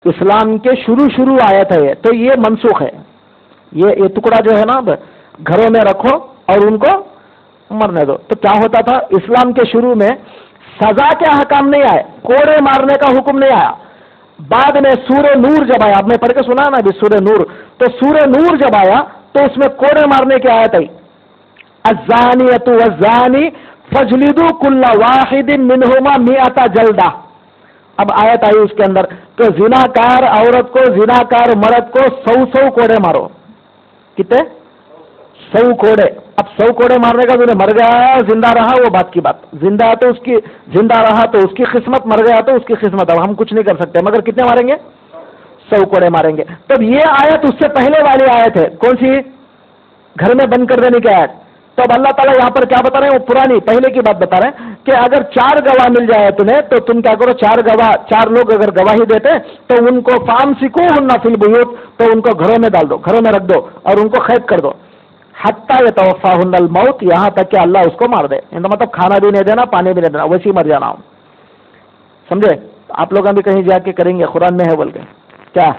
اسلام کے شروع آیت ہے یہ، تو یہ منسوخ ہے. یہ ٹکڑا جو ہے نا گھروں میں رکھو اور ان کو مرنے دو. تو کیا ہوتا تھا اسلام کے شروع میں سزا کے احکام نہیں آئے، کوڑے مارنے کا حکم نہیں آیا. بعد میں سورہ نور جب آیا، آپ نے پڑھ کے سنا نا ابھی سورہ نور، تو سورہ نور جب آیا تو اس میں کوڑے مارنے کی آیت آئی، الزانیۃ والزانی فاجلدوا کل واحد منہما 100 جلدہ. اب آیت آئی اس کے اندر کہ زناکار عورت کو، زناکار مرد کو 100 کوڑے مارو. کتنے؟ 100 کوڑے. اب 100 کوڑے مارنے کا جو مر گیا زندہ رہا وہ بات کی بات، زندہ تو اس کی زندہ رہا تو اس کی قسمت، مر گیا تو اس کی قسمت. اب ہم کچھ نہیں کر سکتے، مگر کتنے ماریں گے؟ 100 کوڑے ماریں گے. تب یہ آیت اس سے پہلے والی آیت ہے، کون سی؟ گھر میں بند کر دینے کی آیت. تو اب اللہ تعالیٰ یہاں پر کیا بتا رہے ہیں؟ وہ پرانی پہلے کی بات بتا رہے ہیں کہ اگر 4 گواہ مل جائے تمہیں تو تم کیا کرو، 4 لوگ اگر گواہی دیتے تو ان کو فامسکوہن فی البیوت، تو ان کو گھروں میں ڈال دو، گھروں میں رکھ دو اور ان کو قید کر دو، حتی یتوفاہن الموت، یہاں تک کہ اللہ اس کو مار دے. مطلب کھانا بھی نہیں دینا، پانی بھی نہیں دینا، ویسے ہی مر جانا. سمجھے؟ آپ لوگ بھی کہیں جا کے کریں گے قرآن میں ہے بول کے، کیا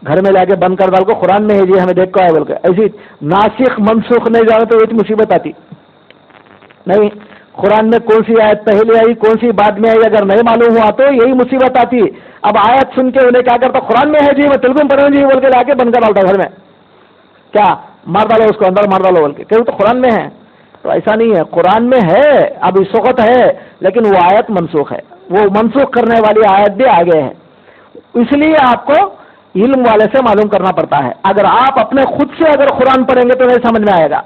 گھر میں لا کے بند کر ڈال کو قرآن میں ہے جی ہمیں دیکھ کو ہے بول کے. ایسی ناسخ منسوخ نہیں جانے تو ایک مصیبت آتی نہیں. قرآن میں کون سی آیت پہلے آئی کون سی بعد میں آئی اگر نہیں معلوم ہوا تو یہی مصیبت آتی. اب آیت سن کے انہیں کیا کرتا، قرآن میں ہے جی میں تیلگو میں پڑھوں جی بول کے لا کے بند کر ڈالتا گھر میں، کیا مار ڈالو اس کو، اندر مار ڈالو بول کے، کہ وہ تو قرآن میں ہے. تو ایسا نہیں ہے، قرآن میں ہے اب اس وقت ہے، لیکن وہ آیت منسوخ ہے، وہ منسوخ کرنے والی آیت بھی آگے ہے. اس لیے آپ کو علم والے سے معلوم کرنا پڑتا ہے. اگر آپ اپنے خود سے اگر قرآن پڑھیں گے تو نہیں سمجھ میں آئے گا.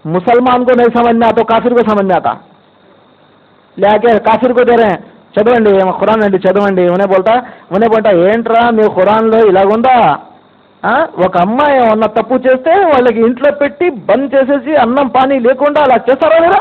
مسلمان کو نہیں سمجھ میں آتا تو کافر کو سمجھ میں آتا. لے کے کافر کو دے رہے ہیں చదవండి ఖురాన్ అండి చదవండి ఉనే బోల్తా ఏంట్రా మీ ఖురాన్లో ఇలాగుందా, ఒక అమ్మాయి ఉన్న తప్పు చేస్తే వాళ్ళకి ఇంట్లో పెట్టి బంద్ చేసేసి అన్నం పానీ లేకుండా అలా చేస్తారా మీరు?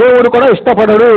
దేవుడు కూడా ఇష్టపడడు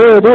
లేదు,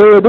లేదు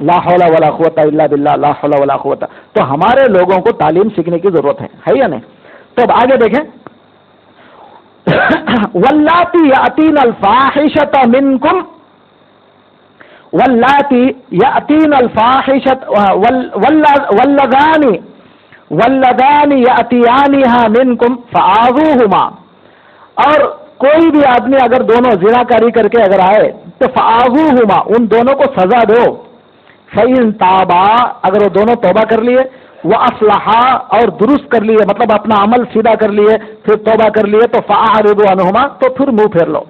لا حول ولا قوت الا باللہ، لا حول ولا قوت. تو ہمارے لوگوں کو تعلیم سیکھنے کی ضرورت ہے یا نہیں؟ تو اب آگے دیکھیں، واللاتی یاتین الفاحشۃ منکم، واللاتی یاتین الفاحشۃ واللذان یاتیانھا منکم فآذوہما، اور کوئی بھی آدمی اگر دونوں زنا کاری کر کے اگر آئے تو فآذوہما، ان دونوں کو سزا دو. فإن تابا، اگر وہ دونوں توبہ کر لیے، وأصلحا، اور درست کر لیے، مطلب اپنا عمل سیدھا کر لیے، پھر توبہ کر لیے، تو فأعرضوا عنہما، تو پھر منہ پھیر لو.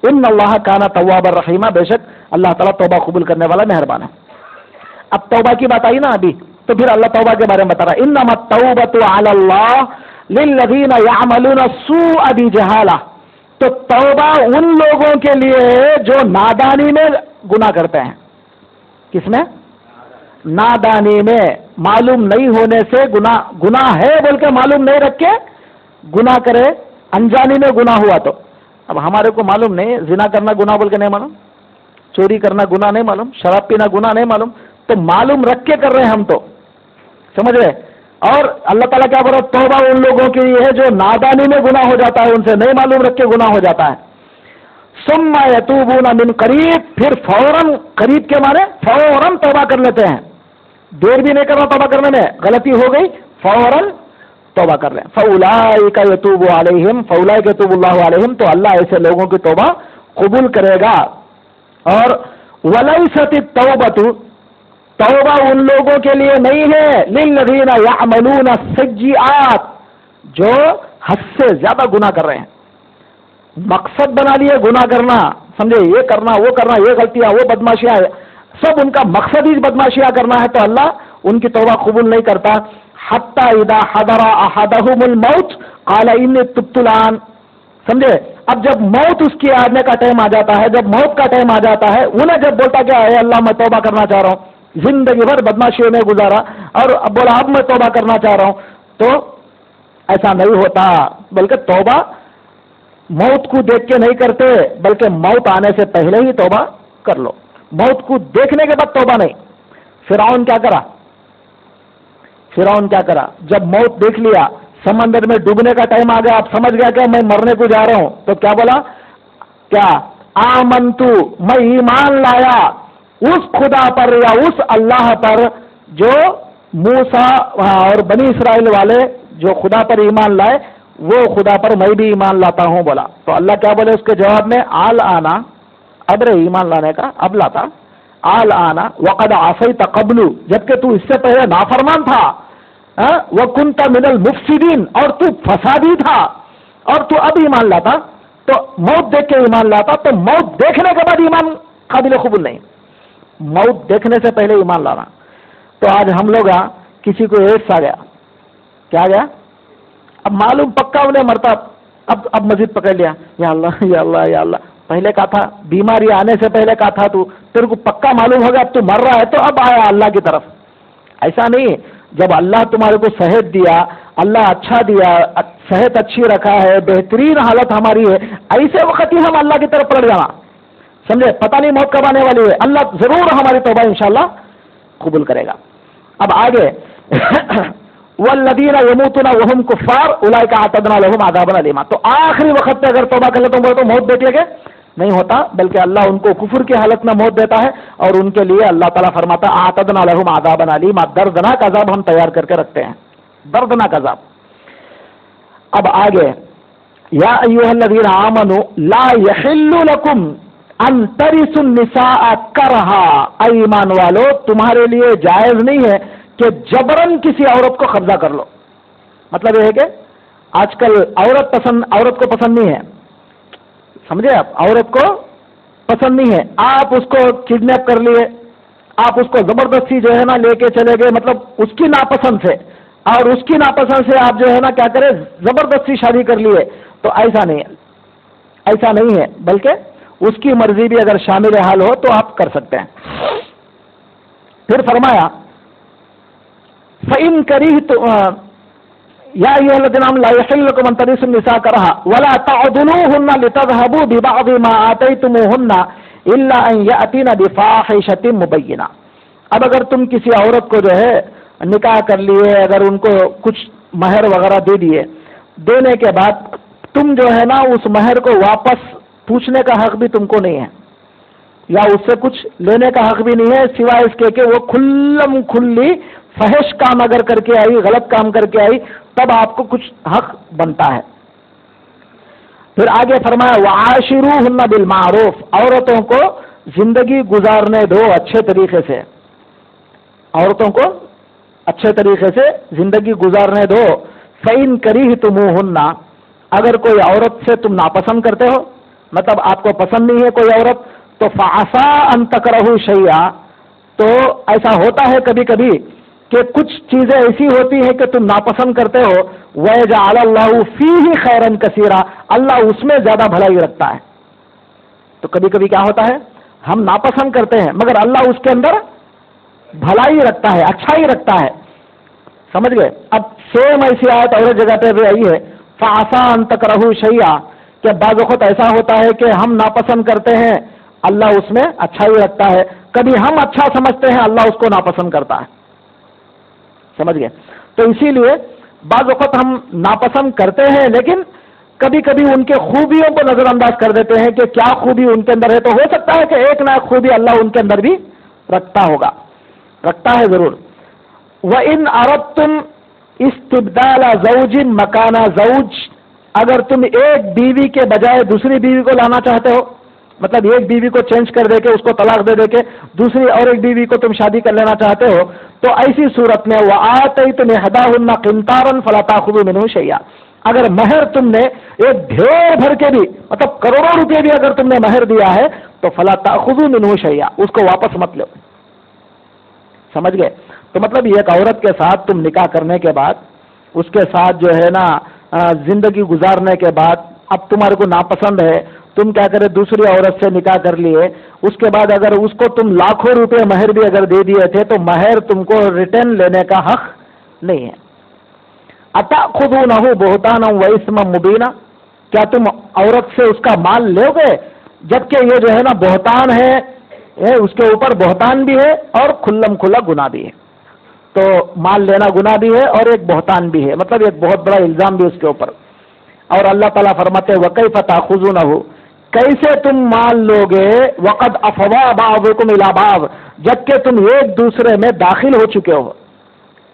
ان اللہ کان توابا رحیما، بے شک اللہ تعالیٰ توبہ قبول کرنے والا مہربان ہے. اب توبہ کی بات آئی نا ابھی، تو پھر اللہ توبہ کے بارے میں بتا رہا ہے، انما التوبۃ علی اللہ للذین یعملون السوء بجہالہ. تو توبہ ان لوگوں کے لیے ہے جو نادانی میں گناہ کرتے ہیں. کس میں؟ نادانی میں، معلوم نہیں ہونے سے گناہ ہے بول کے معلوم نہیں رکھ کے گناہ کرے، انجانی میں گناہ ہوا تو. اب ہمارے کو معلوم نہیں، زنا کرنا گناہ بول کے نہیں معلوم، چوری کرنا گناہ نہیں معلوم، شراب پینا گناہ نہیں معلوم، تو معلوم رکھ کے کر رہے ہیں ہم تو، سمجھ رہے؟ اور اللہ تعالیٰ کیا بول رہا ہے؟ توبہ ان لوگوں کے لیے ہے جو نادانی میں گناہ ہو جاتا ہے، ان سے نہیں معلوم رکھ کے گناہ ہو جاتا ہے. ثم یتوبون من قریب، پھر فوراً، قریب کے معنی فوراً توبہ کر لیتے ہیں، دیر بھی نہیں کرنا توبہ کرنے میں، غلطی ہو گئی فوراً توبہ کر لیں. فاولئک یتوب علیہم، فاولئک یتوب اللہ علیہم، تو اللہ ایسے لوگوں کی توبہ قبول کرے گا. اور ولیست التوبۃ، توبہ ان لوگوں کے لیے نہیں ہے، للذین یعملون السیئات، جو حد سے زیادہ گناہ کر رہے ہیں، مقصد بنا لیے گناہ کرنا، سمجھے، یہ کرنا وہ کرنا، یہ غلطیاں وہ بدماشیاں، سب ان کا مقصد ہی بدماشیاں کرنا ہے، تو اللہ ان کی توبہ قبول نہیں کرتا. حتی اذا حضر احدہم الموت قال انی تبت الآن، سمجھے. اب جب موت اس کی آنے کا ٹائم آ جاتا ہے، جب موت کا ٹائم آ جاتا ہے، انہیں جب بولتا کہ اے اللہ میں توبہ کرنا چاہ رہا ہوں، زندگی بھر بدماشیوں میں گزارا اور اب بولا اب میں توبہ کرنا چاہ رہا ہوں، تو ایسا نہیں ہوتا، بلکہ توبہ موت کو دیکھ کے نہیں کرتے، بلکہ موت آنے سے پہلے ہی توبہ کر لو. موت کو دیکھنے کے بعد توبہ نہیں. فرعون کیا کرا؟ فرعون کیا کرا؟ جب موت دیکھ لیا، سمندر میں ڈوبنے کا ٹائم آ گیا، اب سمجھ گیا کہ میں مرنے کو جا رہا ہوں، تو کیا بولا؟ کیا؟ آمنتو، میں ایمان لایا اس خدا پر یا اس اللہ پر جو موسیٰ اور بنی اسرائیل والے جو خدا پر ایمان لائے، وہ خدا پر میں بھی ایمان لاتا ہوں بولا. تو اللہ کیا بولے اس کے جواب میں؟ آل آنا، اب رہے ایمان لانے کا، اب لاتا. آل آنا وقد عصیت قبل، جبکہ تو اس سے پہلے نافرمان تھا، وکنت من المفسدین، اور تو فسادی تھا، اور تو اب ایمان لاتا. تو موت دیکھ کے ایمان لاتا، تو موت دیکھنے کے بعد ایمان قابل قبول نہیں، موت دیکھنے سے پہلے ایمان لانا. تو آج ہم لوگ کسی کو ایڈس آ گیا، کیا گیا؟ اب معلوم پکا انہیں مرتا، اب مزید پکڑ لیا، یا اللہ یا اللہ یا اللہ. پہلے کہا تھا، بیماری آنے سے پہلے کہا تھا، تو تیرے کو پکا معلوم ہو گیا اب تو مر رہا ہے، تو اب آیا اللہ کی طرف. ایسا نہیں، جب اللہ تمہارے کو صحت دیا، اللہ اچھا دیا، صحت اچھی رکھا ہے، بہترین حالت ہماری ہے، ایسے وقت ہی ہم اللہ کی طرف پلٹ جانا، سمجھے. پتہ نہیں موت کب آنے والی ہے، اللہ ضرور ہماری توبہ انشاءاللہ قبول کرے گا. اب آگے والذین یموتون وهم کفار اولئک اعتدنا لهم عذابا الیما. تو آخری وقت پہ اگر توبہ کر لے تو موت دیکھ لے گے، نہیں ہوتا، بلکہ اللہ ان کو کفر کی حالت میں موت دیتا ہے، اور ان کے لیے اللہ تعالیٰ فرماتا ہے اعتدنا لهم عذابا الیما، دردناک عذاب ہم تیار کر کے رکھتے ہیں، دردناک عذاب. اب آگے یا ایھا الذین آمنوا لا یحل لکم ان ترثوا النساء کرہا، اے ایمان والو تمہارے لیے جائز نہیں ہے کہ جبرن کسی عورت کو قبضہ کر لو. مطلب یہ ہے کہ آج کل عورت کو پسند نہیں ہے، سمجھے آپ، عورت کو پسند نہیں ہے، آپ اس کو کڈنیپ کر لیے، آپ اس کو زبردستی جو ہے نا لے کے چلے گئے، مطلب اس کی ناپسند سے، اور اس کی ناپسند سے آپ جو ہے نا کیا کرے، زبردستی شادی کر لیے. تو ایسا نہیں ہے، ایسا نہیں ہے، بلکہ اس کی مرضی بھی اگر شامل حال ہو تو آپ کر سکتے ہیں. پھر فرمایا فَإِن كَرِهْتُمْ يَا أَيُّهَا الَّذِينَ آمَنُوا لَا يَحِلُّ لَكُمْ أَن تَرِثُوا النِّسَاءَ كَرْهًا وَلَا تَعْضُلُوهُنَّ لِتَذْهَبُوا بِبَعْضِ مَا آتَيْتُمُوهُنَّ إِلَّا أَن يَأْتِينَ بِفَاحِشَةٍ مُبَيِّنَةٍ. اب اگر تم کسی عورت کو جو ہے نکاح کر لیے، اگر ان کو کچھ مہر وغیرہ دے دیے، دینے کے بعد تم جو ہے نا اس مہر کو واپس پوچھنے کا حق بھی تم کو نہیں ہے، یا اس سے کچھ لینے کا حق بھی نہیں ہے، سوائے اس کے کہ وہ کھلم کھلی فحش کام اگر کر کے آئی، غلط کام کر کے آئی، تب آپ کو کچھ حق بنتا ہے۔ پھر آگے فرمایا وَعَاشِرُوهُنَّ بِالْمَعْرُوفِ، عورتوں کو زندگی گزارنے دو اچھے طریقے سے، عورتوں کو اچھے طریقے سے زندگی گزارنے دو۔ فَإِن كَرِهْتُمُوهُنَّ، اگر کوئی عورت سے تم ناپسند کرتے ہو، مطلب آپ کو پسند نہیں ہے کوئی عورت، تو فَعَسَىٰ أَن تَكْرَهُوا شَيْئًا، تو ایسا ہوتا ہے کبھی کبھی کہ کچھ چیزیں ایسی ہوتی ہیں کہ تم ناپسند کرتے ہو، وَيَجْعَلَ اللَّهُ فِيهِ خَيْرًا كَثِيرًا، اللہ اس میں زیادہ بھلائی رکھتا ہے۔ تو کبھی کبھی کیا ہوتا ہے، ہم ناپسند کرتے ہیں مگر اللہ اس کے اندر بھلائی رکھتا ہے، اچھائی رکھتا ہے، سمجھ گئے؟ اب سیم ایسی آیت اور جگہ پہ بھی آئی ہے فَعَسَىٰ أَن تَكْرَهُوا شَيْئًا، کہ بعض وقت ایسا ہوتا ہے کہ ہم ناپسند کرتے ہیں، اللہ اس میں اچھائی رکھتا ہے، کبھی ہم اچھا سمجھتے ہیں، اللہ اس کو ناپسند کرتا ہے، سمجھ گئے؟ تو اسی لیے بعض وقت ہم ناپسند کرتے ہیں، لیکن کبھی کبھی ان کے خوبیوں کو نظر انداز کر دیتے ہیں کہ کیا خوبی ان کے اندر ہے، تو ہو سکتا ہے کہ ایک نہ ایک خوبی اللہ ان کے اندر بھی رکھتا ہوگا، رکھتا ہے ضرور۔ وَإِنْ أَرَدْتُمْ اسْتِبْدَالَ زَوْجٍ مَكَانَ زَوْجٍ، اگر تم ایک بیوی کے بجائے دوسری بیوی کو لانا چاہتے ہو، مطلب ایک بیوی کو چینج کر دے کے، اس کو طلاق دے کے دوسری اور ایک بیوی کو تم شادی کر لینا چاہتے ہو، تو ایسی صورت میں وَآتَيْتُمْ إِحْدَاهُنَّ قِنْطَارًا فَلَا تَأْخُذُوا مِنْهُ شَيْئًا، اگر مہر تم نے ایک ڈھیر بھر کے بھی، مطلب کروڑوں روپے بھی اگر تم نے مہر دیا ہے، تو فَلَا تَأْخُذُوا مِنْهُ شَيْئًا، اس کو واپس مت لو، سمجھ گئے؟ تو مطلب ایک عورت کے ساتھ تم نکاح کرنے کے بعد، اس کے ساتھ جو ہے نا زندگی گزارنے کے بعد، اب تمہارے کو ناپسند ہے، تم کیا کرے دوسری عورت سے نکاح کر لیے، اس کے بعد اگر اس کو تم لاکھوں روپے مہر بھی اگر دے دیے تھے، تو مہر تم کو ریٹرن لینے کا حق نہیں ہے۔ أَتَأْخُذُونَهُ بُهْتَانًا وَإِثْمًا مُبِينًا، کیا تم عورت سے اس کا مال لو گے، جبکہ یہ جو ہے نا بہتان ہے، اس کے اوپر بہتان بھی ہے اور کھلم کھلا گناہ بھی ہے، تو مال لینا گناہ بھی ہے اور ایک بہتان بھی ہے، مطلب ایک بہت بڑا الزام بھی اس کے اوپر۔ اور اللہ تعالیٰ فرماتے وَكَيْفَ تَأْخُذُونَهُ، کیسے تم مال لوگے، وَقَدْ أَفْضَىٰ بَعْضُكُمْ إِلَىٰ بَعْضٍ، جبکہ تم ایک دوسرے میں داخل ہو چکے ہو۔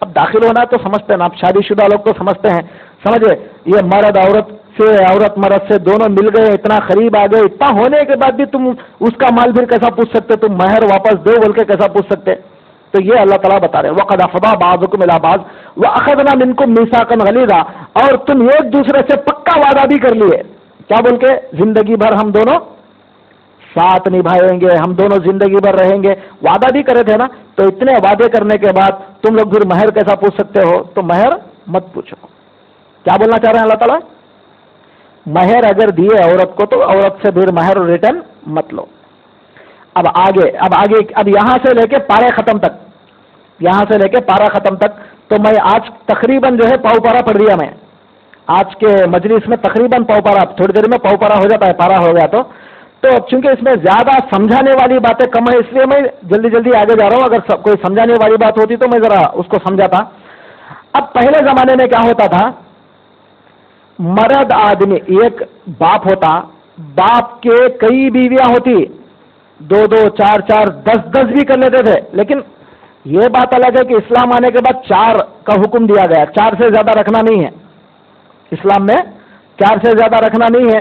اب داخل ہونا تو سمجھتے ہیں، اب شادی شدہ لوگ تو سمجھتے ہیں، سمجھے، یہ مرد عورت سے، عورت مرد سے دونوں مل گئے، اتنا قریب آ گئے، اتنا ہونے کے بعد بھی تم اس کا مال پھر کیسا پوچھ سکتے، تم مہر واپس دو بول کے کیسا پوچھ سکتے؟ تو یہ اللہ تعالیٰ بتا رہے وَقَدْ أَفْضَىٰ بَعْضُكُمْ إِلَىٰ بَعْضٍ وَأَخَذْنَا مِنْكُمْ مِيثَاقًا غَلِيظًا، اور تم ایک دوسرے سے پکا وعدہ بھی کر لیے، کیا بول کے، زندگی بھر ہم دونوں ساتھ نبھائیں گے، ہم دونوں زندگی بھر رہیں گے، وعدہ بھی کرے تھے نا، تو اتنے وعدے کرنے کے بعد تم لوگ پھر مہر کیسا پوچھ سکتے ہو؟ تو مہر مت پوچھو۔ کیا بولنا چاہ رہے ہیں اللہ تعالیٰ؟ مہر اگر دیے عورت کو تو عورت سے پھر مہر ریٹرن مت لو۔ اب یہاں سے لے کے پارے ختم تک، یہاں سے لے کے پارا ختم تک، تو میں آج تقریباً جو ہے پاؤ پارا پڑھ دیا، میں آج کے مجلس میں تقریباً پاؤ پارا، تھوڑی دیر میں پاؤ پارا ہو جاتا ہے، پارا ہو گیا تو چونکہ اس میں زیادہ سمجھانے والی باتیں کم ہے، اس لیے میں جلدی جلدی آگے جا رہا ہوں، اگر کوئی سمجھانے والی بات ہوتی تو میں ذرا اس کو سمجھاتا۔ اب پہلے زمانے میں کیا ہوتا تھا، مرد آدمی، ایک باپ ہوتا، باپ کے کئی بیویاں ہوتی، 2 4 10 بھی کر لیتے تھے، لیکن یہ بات الگ ہے کہ اسلام آنے کے بعد 4 کا حکم دیا گیا، 4 سے زیادہ رکھنا نہیں ہے، اسلام میں 4 سے زیادہ رکھنا نہیں ہے۔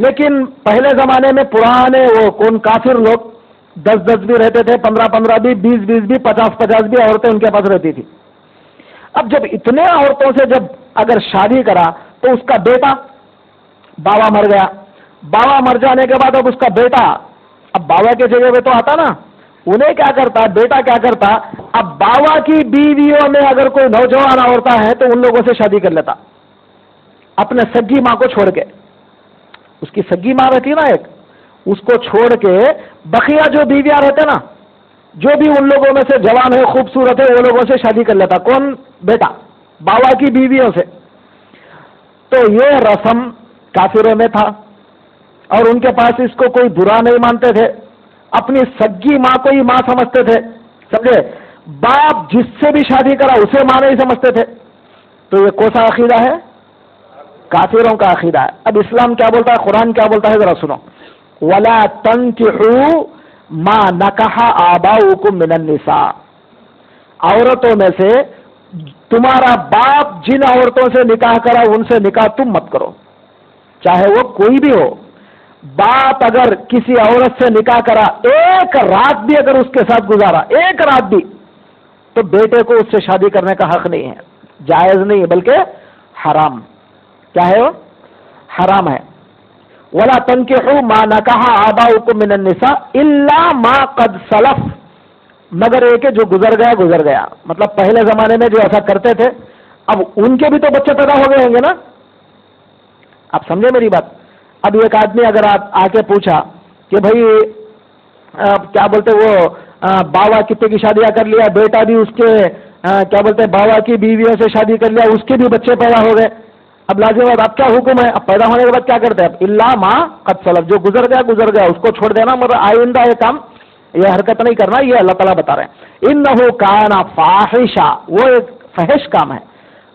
لیکن پہلے زمانے میں پرانے وہ کون کافر لوگ 10 بھی رہتے تھے، 15 بھی، 20 بھی، 50 بھی عورتیں ان کے پاس رہتی تھی۔ اب جب اتنے عورتوں سے جب اگر شادی کرا تو اس کا بیٹا، باوا مر گیا، باوا مر جانے کے بعد اب اس کا بیٹا، اب باوا کے جگہ پہ تو آتا نا، انہیں کیا کرتا، بیٹا کیا کرتا، اب باوا کی بیویوں میں اگر کوئی نوجوان عورت ہے تو ان لوگوں سے شادی کر لیتا، اپنے سگی ماں کو چھوڑ کے، اس کی سگی ماں رہتی نا ایک، اس کو چھوڑ کے بقیہ جو بیویاں رہتے نا، جو بھی ان لوگوں میں سے جوان ہے، خوبصورت ہے، وہ لوگوں سے شادی کر لیتا، کون، بیٹا، باوا کی بیویوں سے۔ تو یہ رسم کافروں میں تھا، اور ان کے پاس اس کو کوئی برا نہیں مانتے تھے، اپنی سگی ماں کو ہی ماں سمجھتے تھے، سمجھے؟ باپ جس سے بھی شادی کرا اسے ماں نہیں سمجھتے تھے. تو یہ کون سا عقیدہ ہے؟ کافروں کا عقیدہ ہے. اب اسلام کیا بولتا ہے، قرآن کیا بولتا ہے، ذرا سنو. وَلَا تَنْكِحُوا مَا نَكَحَ آبَاؤُكُم مِّنَ النِّسَاءِ، عورتوں میں سے تمہارا باپ جن عورتوں سے نکاح کرا ان سے نکاح تم مت کرو، چاہے وہ کوئی بھی ہو. باپ اگر کسی عورت سے نکاح کرا، ایک رات بھی اگر اس کے ساتھ گزارا، ایک رات بھی، تو بیٹے کو اس سے شادی کرنے کا حق نہیں ہے، جائز نہیں ہے، بلکہ حرام. کیا ہے وہ؟ حرام ہے. وَلَا تَنْكِحُوا مَا نَكَحَ آبَاؤُكُم مِّنَ النِّسَاءِ إِلَّا مَا قَدْ سَلَفَ، مگر ایک ہے جو گزر گیا گزر گیا. مطلب پہلے زمانے میں جو ایسا کرتے تھے، اب ان کے بھی تو بچے پیدا ہو گئے ہوں گے نا. آپ سمجھے میری بات؟ اب ایک آدمی اگر آ کے پوچھا کہ بھائی کیا بولتے وہ باوا کتنے کی شادیاں کر لیا، بیٹا بھی اس کے کیا بولتے باوا کی بیویوں سے شادی کر لیا، اس کے بھی بچے پیدا ہو گئے. اب لازم بات، اب کیا حکم ہے؟ اب پیدا ہونے کے بعد کیا کرتے ہیں؟ الا ما قد سلف، جو گزر گیا گزر گیا، اس کو چھوڑ دینا، مگر آئندہ یہ کام، یہ حرکت نہیں کرنا. یہ اللہ تعالیٰ بتا رہے ہیں انہ کان فاحشہ، وہ ایک فحش کام ہے،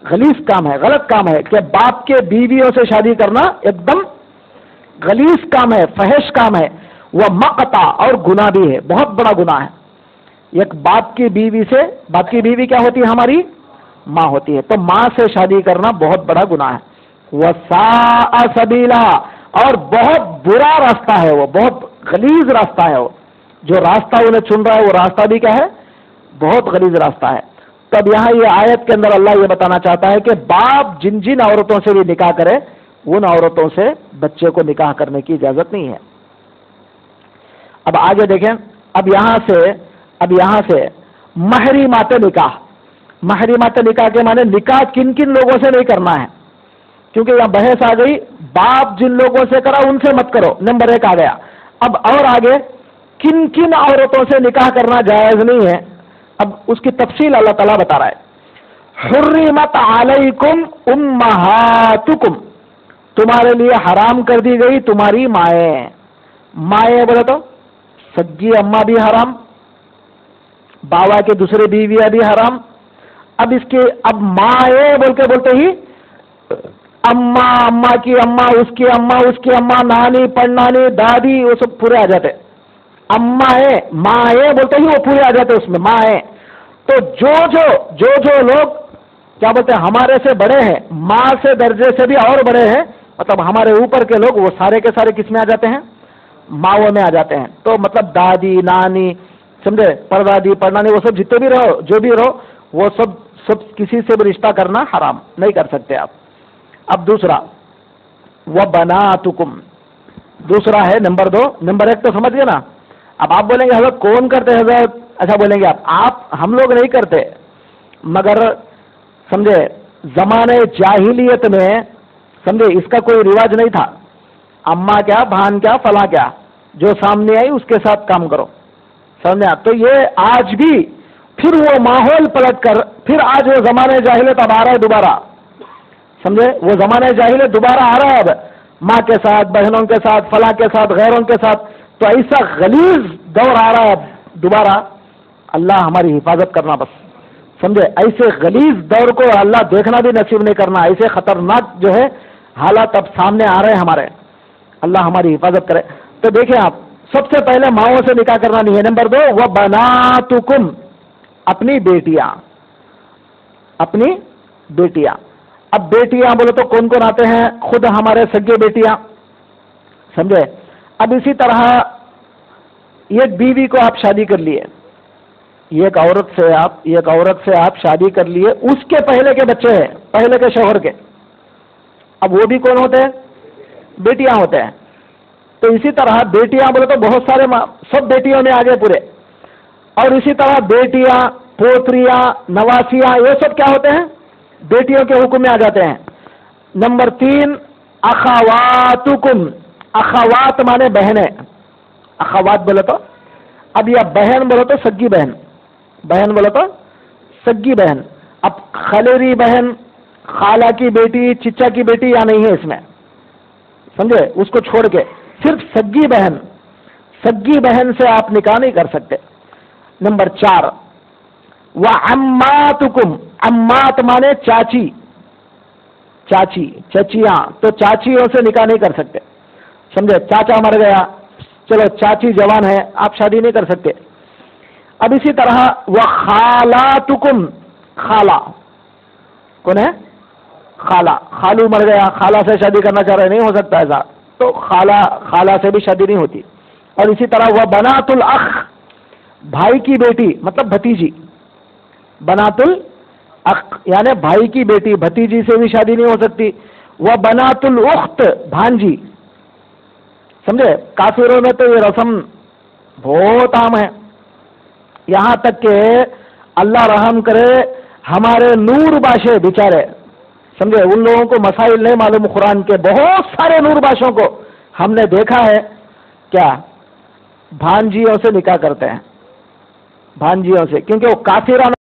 غلیظ کام ہے، غلط کام ہے کہ باپ کے بیویوں سے شادی کرنا ایک دم غلیظ کام ہے، فحش کام ہے. وہ مقتا، اور گناہ بھی ہے، بہت بڑا گناہ ہے. ایک باپ کی بیوی سے، باپ کی بیوی کیا ہوتی ہے؟ ہماری ماں ہوتی ہے، تو ماں سے شادی کرنا بہت بڑا گناہ ہے. وَسَاءَ سَبِيلًا، اور بہت برا راستہ ہے، وہ بہت غلیظ راستہ ہے. وہ جو راستہ انہیں چن رہا ہے وہ راستہ بھی کیا ہے؟ بہت غلیظ راستہ ہے. تب یہاں یہ آیت کے اندر اللہ یہ بتانا چاہتا ہے کہ باپ جن جن عورتوں سے بھی نکاح کرے، ان عورتوں سے بچے کو نکاح کرنے کی اجازت نہیں ہے. اب آگے دیکھیں. اب یہاں سے محرمات نکاح. محرمات نکاح کے معنی نکاح کن کن لوگوں سے نہیں کرنا ہے، کیونکہ یہاں بحث آ گئی باپ جن لوگوں سے کرا ان سے مت کرو، نمبر 1 آ گیا. اب اور آگے کن کن عورتوں سے نکاح کرنا جائز نہیں ہے، اب اس کی تفصیل اللہ تعالیٰ بتا رہا ہے. حرمت علیکم امہاتکم، تمہارے لیے حرام کر دی گئی تمہاری مائیں. مائیں بولے تو سگی اماں بھی حرام، باوا کے دوسرے بیویاں بھی حرام. اب اس کے مائیں بولتے ہی اماں کی اماں، اس کی اماں، نانی پڑنانی دادی، وہ سب پورے آ جاتے. اماں ہے، مائیں بولتے ہی وہ پورے آ جاتے اس میں، ماں ہے. تو جو لوگ کیا بولتے ہیں ہمارے سے بڑے ہیں، ماں سے درجے سے بھی اور بڑے ہیں، مطلب ہمارے اوپر کے لوگ، وہ سارے کے سارے کس میں آ جاتے ہیں؟ ماؤں میں آ جاتے ہیں. تو مطلب دادی، نانی، سمجھے، پردادی، پڑنانی، وہ سب جتنے بھی رہو، جو بھی رہو، وہ سب کسی سے بھی رشتہ کرنا حرام نہیں کر سکتے آپ. اب دوسرا وَبَنَاتُكُمْ، دوسرا ہے نمبر 2. نمبر 1 تو سمجھ گئے نا. اب آپ بولیں گے حضرت کون کرتے حضرت؟ اچھا بولیں گے آپ ہم لوگ نہیں کرتے، مگر سمجھے زمانے جاہلیت میں، سمجھے اس کا کوئی رواج نہیں تھا. اماں کیا، بھان کیا، فلاں کیا، جو سامنے آئی اس کے ساتھ کام کرو، سمجھا. تو یہ آج بھی پھر وہ ماحول پلٹ کر، پھر آج وہ زمانے جاہلیت اب آ رہا ہے دوبارہ، سمجھے، وہ زمانے جاہلیت دوبارہ آ رہا ہے اب، ماں کے ساتھ، بہنوں کے ساتھ، فلاں کے ساتھ، غیروں کے ساتھ. تو ایسا غلیظ دور آ رہا ہے دوبارہ. اللہ ہماری حفاظت کرنا بس، سمجھے. ایسے غلیظ دور کو اللہ دیکھنا بھی نصیب نہیں کرنا. ایسے خطرناک جو ہے حالات اب سامنے آ رہے ہیں ہمارے. اللہ ہماری حفاظت کرے. تو دیکھیں آپ، سب سے پہلے ماؤں سے نکاح کرنا نہیں ہے. نمبر 2 وَبَنَاتُكُمْ، اپنی بیٹیاں. اب بیٹیاں بولے تو کون کون آتے ہیں؟ خود ہمارے سگے بیٹیاں، سمجھے. اب اسی طرح ایک بیوی کو آپ شادی کر لیے، ایک عورت سے آپ شادی کر لیے، اس کے پہلے کے بچے ہیں، پہلے کے شوہر کے. اب وہ بھی کون ہوتے ہیں؟ بیٹیاں ہوتے ہیں. تو اسی طرح بیٹیاں بولے تو بہت سارے سب بیٹیوں میں آگے پورے. اور اسی طرح بیٹیاں، پوتریاں، نواسیاں، یہ سب کیا ہوتے ہیں؟ بیٹیوں کے حکم میں آ جاتے ہیں. نمبر 3 اخواتکم. اخوات مانے بہنیں. اخوات بولے تو، اب یہ بہن بولے تو سگی بہن بولے تو سگی بہن. اب خلیری بہن، خالہ کی بیٹی، چچا کی بیٹی یا نہیں ہے اس میں، سمجھے. اس کو چھوڑ کے صرف سگی بہن سے آپ نکاح نہیں کر سکتے. نمبر 4 وعماتکم، عمات مانے چاچی، چاچی چچیاں، تو چاچیوں سے نکاح نہیں کر سکتے، سمجھے؟ چاچا مر گیا، چلو چاچی جوان ہے، آپ شادی نہیں کر سکتے۔ اب اسی طرح وخالاتکم، خالہ کون ہے؟ خالہ، خالو مر گیا، خالہ سے شادی کرنا چاہ رہے، نہیں ہو سکتا ایسا، تو خالہ سے بھی شادی نہیں ہوتی۔ اور اسی طرح وبنات الاخ، بھائی کی بیٹی مطلب بھتیجی، بنات الاخ یعنی بھائی کی بیٹی، بھتیجی سے بھی شادی نہیں ہو سکتی۔ وبنات الاخت، بھانجی، سمجھے؟ کافروں میں تو یہ رسم بہت عام ہے، یہاں تک کہ اللہ رحم کرے ہمارے نور باشے بیچارے، سمجھے؟ ان لوگوں کو مسائل نہیں معلوم قرآن کے، بہت سارے نور باشوں کو ہم نے دیکھا ہے کیا بھانجیوں سے نکاح کرتے ہیں، بھانجیوں سے، کیونکہ وہ کافرانہ